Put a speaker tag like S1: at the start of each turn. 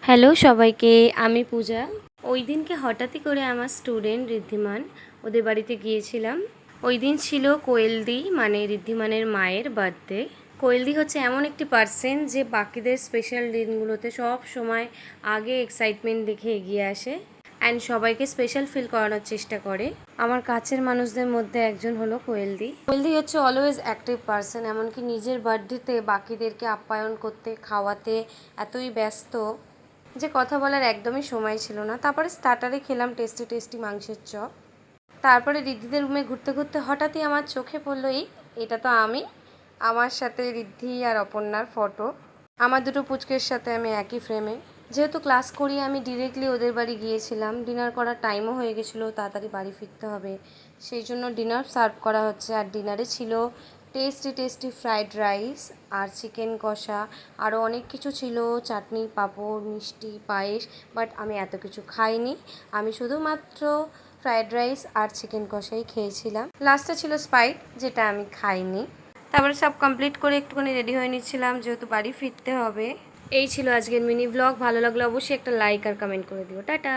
S1: Hello সবাইকে, আমি পূজা। ওই দিনকে হঠাৎই করে আমার স্টুডেন্ট ঋদ্ধিমান ওদের বাড়িতে গিয়েছিলাম। ওই দিন ছিল কোয়েলদি মানে ঋদ্ধিমানের মায়ের বার্থডে। কোয়েলদি হচ্ছে এমন একটি পার্সন যে বাকিদের স্পেশাল দিনগুলোতে সব সময় আগে এক্সাইটমেন্ট দেখে এগিয়ে আসে অ্যান্ড সবাইকে স্পেশাল ফিল করানোর চেষ্টা করে। আমার কাছের মানুষদের মধ্যে একজন হলো কোয়েলদি। কোয়েলদি হচ্ছে অলওয়েজ অ্যাক্টিভ পার্সন, এমনকি নিজের বার্থডেতে বাকিদেরকে আপ্যায়ন করতে, খাওয়াতে এতই ব্যস্ত যে কথা বলার একদমই সময় ছিল না। তারপরে স্টার্টারে খেলাম টেস্টি টেস্টি মাংসের চপ। তারপরে ঋদ্ধিদের রুমে ঘুরতে ঘুরতে হঠাৎই আমার চোখে পড়লো এটা তো আমি, আমার সাথে ঋদ্ধি আর অপর্ণার ফটো, আমার দুটো পুচকের সাথে আমি একই ফ্রেমে। যেহেতু ক্লাস করি আমি ডিরেক্টলি ওদের বাড়ি গিয়েছিলাম। ডিনার করার টাইমও হয়ে গেছিলো, তাড়াতাড়ি বাড়ি ফিরতে হবে, সেই জন্য ডিনার সার্ভ করা হচ্ছে। আর ডিনারে ছিল টেস্টি টেস্টি ফ্রাইড রাইস আর চিকেন কষা, আরও অনেক কিছু ছিল, চাটনি, পাঁপড়, মিষ্টি, পায়েস। বাট আমি এত কিছু খাইনি, আমি শুধুমাত্র ফ্রাইড রাইস আর চিকেন কষাই খেয়েছিলাম। লাস্টে ছিল স্পাইট, যেটা আমি খাইনি। তারপরে সব কমপ্লিট করে একটুখানি রেডি হয়ে নিচ্ছিলাম, যেহেতু বাড়ি ফিরতে হবে। এই ছিল আজকের মিনি ব্লগ। ভালো লাগলে অবশ্যই একটা লাইক আর কমেন্ট করে দিও। টাটা।